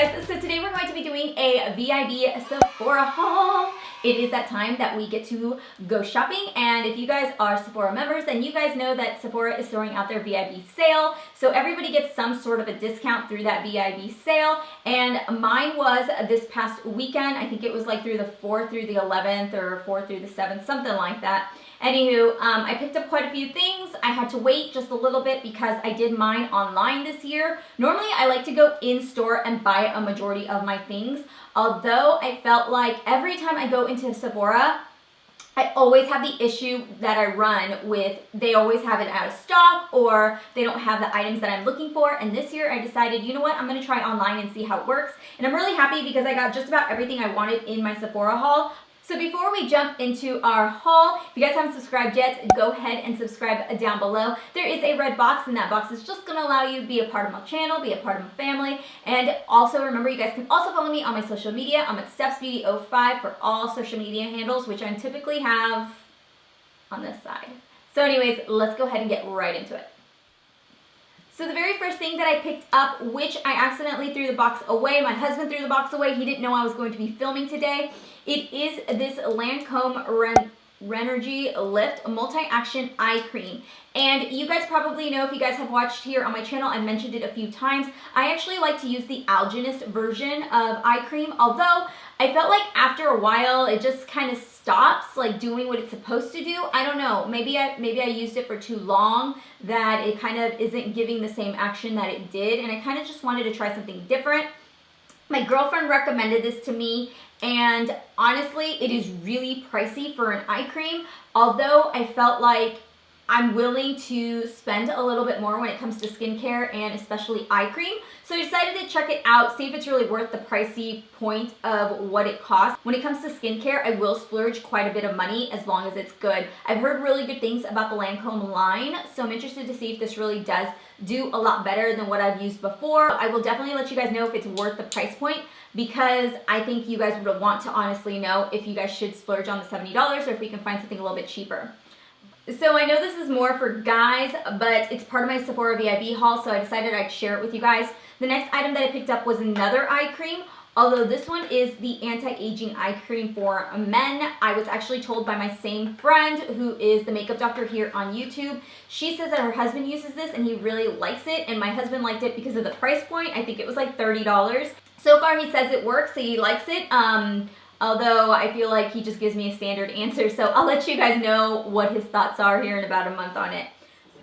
guys, so today we're going to be doing a VIB Sephora haul. It is that time that we get to go shopping, and if you guys are Sephora members, then you guys know that Sephora is throwing out their VIB sale, so everybody gets some sort of a discount through that VIB sale, and mine was this past weekend. I think it was like through the 4th through the 11th or 4th through the 7th, something like that. Anywho, I picked up quite a few things. I had to wait just a little bit because I did mine online this year. Normally, I like to go in store and buy a majority of my things. Although I felt like every time I go into Sephora, I always have the issue that I run with, they always have it out of stock or they don't have the items that I'm looking for. And this year I decided, you know what, I'm gonna try online and see how it works. And I'm really happy because I got just about everything I wanted in my Sephora haul. So before we jump into our haul, if you guys haven't subscribed yet, go ahead and subscribe down below. There is a red box, and that box is just gonna allow you to be a part of my channel, be a part of my family. And also remember, you guys can also follow me on my social media. I'm at StephsBeauty05 for all social media handles, which I typically have on this side. So anyways, let's go ahead and get right into it. So the very first thing that I picked up, which I accidentally threw the box away, my husband threw the box away, he didn't know I was going to be filming today. It is this Lancome Renergy Lift Multi-Action Eye Cream. And you guys probably know, if you guys have watched here on my channel, I mentioned it a few times. I actually like to use the alginist version of eye cream, although I felt like after a while it just kind of stops like doing what it's supposed to do. I don't know, maybe I used it for too long that it kind of isn't giving the same action that it did, and I kind of just wanted to try something different. My girlfriend recommended this to me, and honestly, it is really pricey for an eye cream, although I felt like I'm willing to spend a little bit more when it comes to skincare and especially eye cream. So I decided to check it out, see if it's really worth the pricey point of what it costs. When it comes to skincare, I will splurge quite a bit of money as long as it's good. I've heard really good things about the Lancome line, so I'm interested to see if this really does do a lot better than what I've used before. I will definitely let you guys know if it's worth the price point, because I think you guys would want to honestly know if you guys should splurge on the $70 or if we can find something a little bit cheaper. So I know this is more for guys, but it's part of my Sephora VIB haul, so I decided I'd share it with you guys. The next item that I picked up was another eye cream, although this one is the anti-aging eye cream for men. I was actually told by my same friend, who is the makeup doctor here on YouTube. She says that her husband uses this and he really likes it, and my husband liked it because of the price point. I think it was like $30. So far he says it works, so he likes it. Although I feel like he just gives me a standard answer, so I'll let you guys know what his thoughts are here in about a month on it.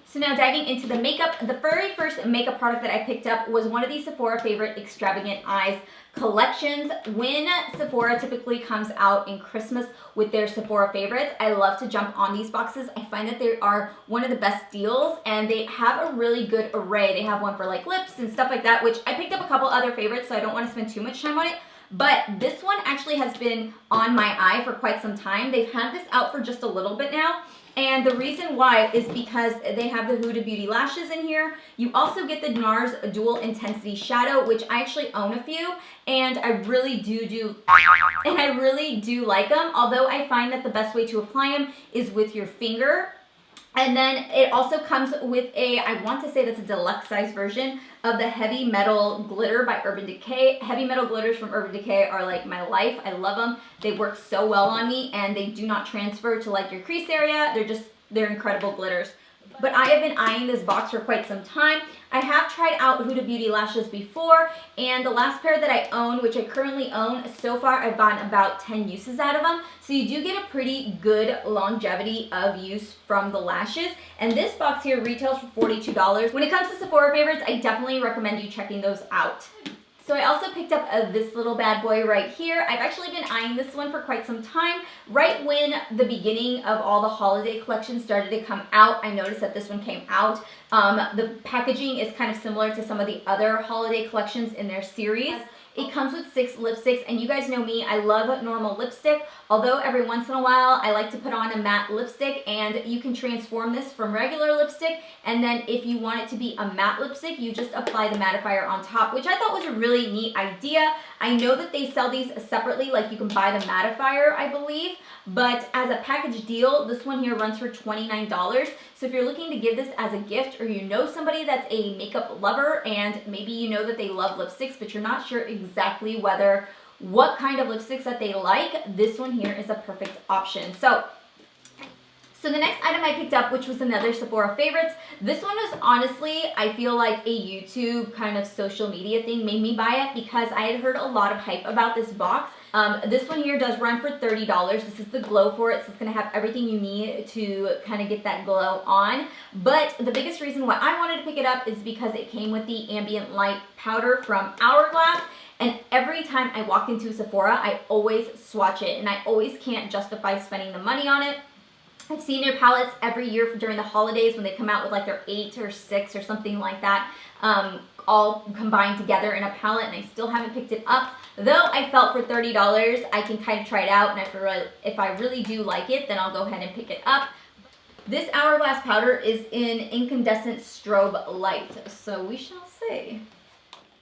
So now diving into the makeup, the very first makeup product that I picked up was one of these Sephora Favorite Extravagant Eyes collections. When Sephora typically comes out in Christmas with their Sephora favorites, I love to jump on these boxes. I find that they are one of the best deals, and they have a really good array. They have one for like lips and stuff like that, which I picked up a couple other favorites, so I don't want to spend too much time on it. But this one actually has been on my eye for quite some time. They've had this out for just a little bit now. And the reason why is because they have the Huda Beauty lashes in here. You also get the NARS Dual Intensity Shadow, which I actually own a few, and I really do like them. Although I find that the best way to apply them is with your finger. And then it also comes with a, I want to say that's a deluxe size version of the Heavy Metal Glitter by Urban Decay. Heavy Metal Glitters from Urban Decay are like my life. I love them. They work so well on me, and they do not transfer to like your crease area. They're incredible glitters. But I have been eyeing this box for quite some time. I have tried out Huda Beauty lashes before, and the last pair that I own, which I currently own, so far I've gotten about 10 uses out of them. So you do get a pretty good longevity of use from the lashes. And this box here retails for $42. When it comes to Sephora favorites, I definitely recommend you checking those out. So I also picked up this little bad boy right here. I've actually been eyeing this one for quite some time. Right when the beginning of all the holiday collections started to come out, I noticed that this one came out. The packaging is kind of similar to some of the other holiday collections in their series. It comes with 6 lipsticks, and you guys know me, I love normal lipstick, although every once in a while I like to put on a matte lipstick, and you can transform this from regular lipstick, and then if you want it to be a matte lipstick, you just apply the mattifier on top, which I thought was a really neat idea. I know that they sell these separately, like you can buy the mattifier, I believe, but as a package deal, this one here runs for $29. So if you're looking to give this as a gift, or you know somebody that's a makeup lover and maybe you know that they love lipsticks, but you're not sure exactly exactly what kind of lipsticks that they like, this one here is a perfect option. So the next item I picked up, which was another Sephora favorites, this one was honestly, I feel like a YouTube kind of social media thing made me buy it because I had heard a lot of hype about this box. This one here does run for $30. This is the glow for it, so it's going to have everything you need to kind of get that glow on. But the biggest reason why I wanted to pick it up is because it came with the ambient light powder from Hourglass. And every time I walk into Sephora, I always swatch it, and I always can't justify spending the money on it. I've seen their palettes every year during the holidays when they come out with like their 8 or 6 or something like that, all combined together in a palette, and I still haven't picked it up. Though I felt for $30, I can kind of try it out, and if I really do like it, then I'll go ahead and pick it up. This Hourglass powder is in Incandescent Strobe Light, so we shall see.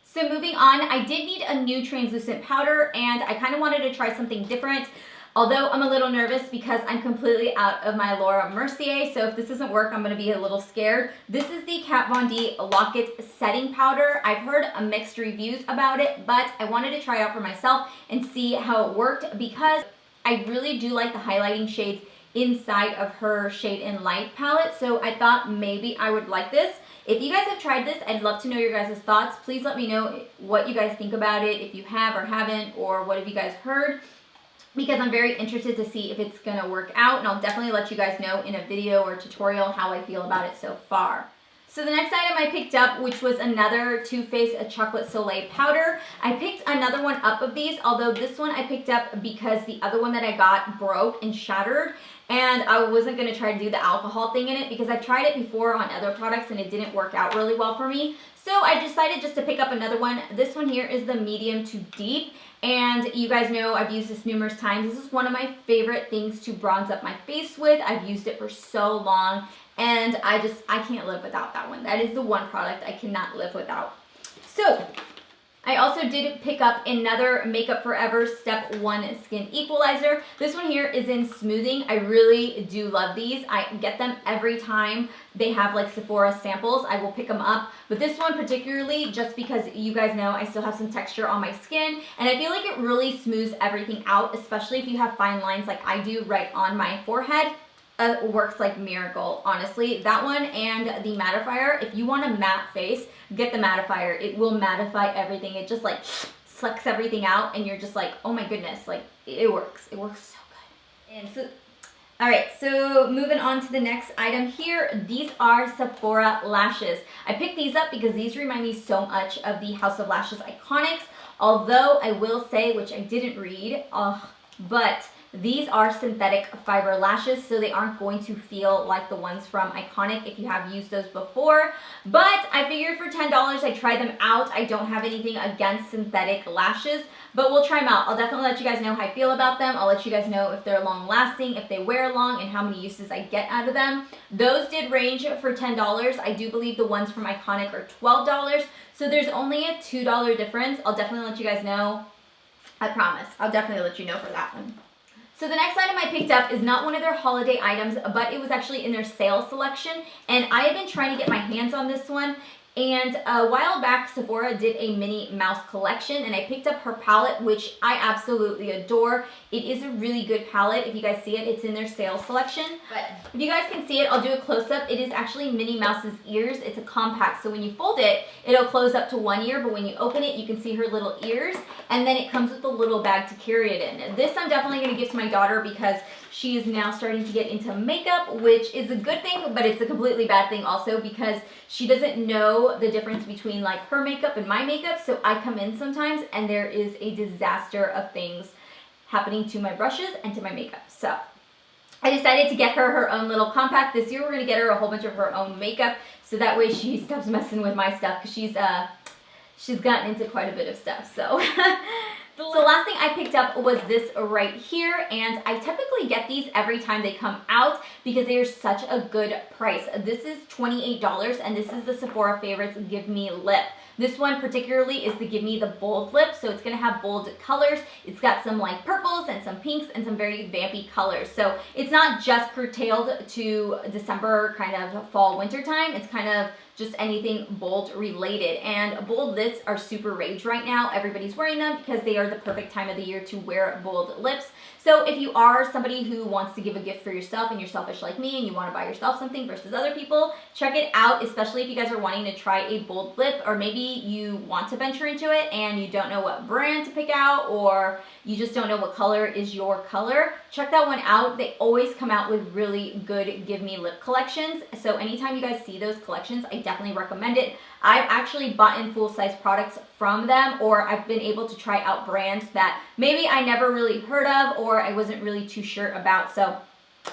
So moving on, I did need a new translucent powder, and I kind of wanted to try something different. Although I'm a little nervous because I'm completely out of my Laura Mercier, so if this doesn't work, I'm going to be a little scared. This is the Kat Von D Lock-It Setting Powder. I've heard mixed reviews about it, but I wanted to try it out for myself and see how it worked because I really do like the highlighting shades inside of her Shade and Light palette, so I thought maybe I would like this. If you guys have tried this, I'd love to know your guys' thoughts. Please let me know what you guys think about it, if you have or haven't, or what have you guys heard, because I'm very interested to see if it's going to work out, and I'll definitely let you guys know in a video or tutorial how I feel about it so far. So the next item I picked up, which was another Too Faced Chocolate Soleil powder. I picked another one up of these, although this one I picked up because the other one that I got broke and shattered, and I wasn't going to try to do the alcohol thing in it because I've tried it before on other products and it didn't work out really well for me. So I decided just to pick up another one. This one here is the medium to deep, and you guys know I've used this numerous times. This is one of my favorite things to bronze up my face with. I've used it for so long, and I can't live without that one. That is the one product I cannot live without. So I also did pick up another Makeup Forever Step 1 Skin Equalizer. This one here is in Smoothing. I really do love these. I get them every time they have like Sephora samples. I will pick them up. But this one particularly, just because you guys know I still have some texture on my skin, and I feel like it really smooths everything out, especially if you have fine lines like I do right on my forehead. Works like miracle, honestly. That one and the mattifier, if you want a matte face, get the mattifier. It will mattify everything. It just like sucks everything out, and you're just like, oh my goodness, like it works. It works so good. And so, all right, so moving on to the next item here. These are Sephora lashes. I picked these up because these remind me so much of the House of Lashes Iconics. Although I will say, which I didn't read, but these are synthetic fiber lashes, so they aren't going to feel like the ones from Iconic if you have used those before. But I figured for $10, I tried them out. I don't have anything against synthetic lashes, but we'll try them out. I'll definitely let you guys know how I feel about them. I'll let you guys know if they're long lasting, if they wear long, and how many uses I get out of them. Those did range for $10. I do believe the ones from Iconic are $12, so there's only a $2 difference. I'll definitely let you guys know. I promise. I'll definitely let you know for that one. So the next item I picked up is not one of their holiday items, but it was actually in their sale selection, and I have been trying to get my hands on this one. And a while back, Sephora did a Minnie Mouse collection, and I picked up her palette, which I absolutely adore. It is a really good palette. If you guys see it, it's in their sale selection. But if you guys can see it, I'll do a close-up. It is actually Minnie Mouse's ears. It's a compact, so when you fold it, it'll close up to one ear, but when you open it, you can see her little ears, and then it comes with a little bag to carry it in. This I'm definitely going to give to my daughter because she is now starting to get into makeup, which is a good thing, but it's a completely bad thing also because she doesn't know the difference between like her makeup and my makeup. So I come in sometimes and there is a disaster of things happening to my brushes and to my makeup. So I decided to get her own little compact. This year we're going to get her a whole bunch of her own makeup so that way she stops messing with my stuff because she's gotten into quite a bit of stuff. So the last thing I picked up was this right here, and I typically get these every time they come out because they are such a good price. This is $28, and this is the Sephora Favorites Give Me Lip. This one particularly is the Give Me the Bold Lip, so it's going to have bold colors. It's got some like purples and some pinks and some very vampy colors. So it's not just curtailed to December kind of fall winter time. It's kind of just anything bold related. And bold lips are super rage right now. Everybody's wearing them because they are the perfect time of the year to wear bold lips. So if you are somebody who wants to give a gift for yourself and you're selfish like me and you want to buy yourself something versus other people, check it out, especially if you guys are wanting to try a bold lip, or maybe you want to venture into it and you don't know what brand to pick out, or you just don't know what color is your color. Check that one out. They always come out with really good Give Me Lip collections. So anytime you guys see those collections, I definitely recommend it. I've actually bought in full-size products from them, or I've been able to try out brands that maybe I never really heard of or I wasn't really too sure about. So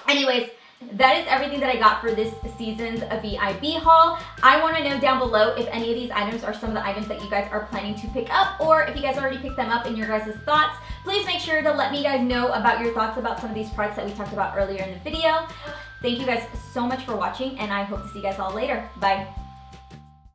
anyways, that is everything that I got for this season's VIB haul. I want to know down below if any of these items are some of the items that you guys are planning to pick up, or if you guys already picked them up and your guys' thoughts. Please make sure to let me guys know about your thoughts about some of these products that we talked about earlier in the video. Thank you guys so much for watching, and I hope to see you guys all later. Bye.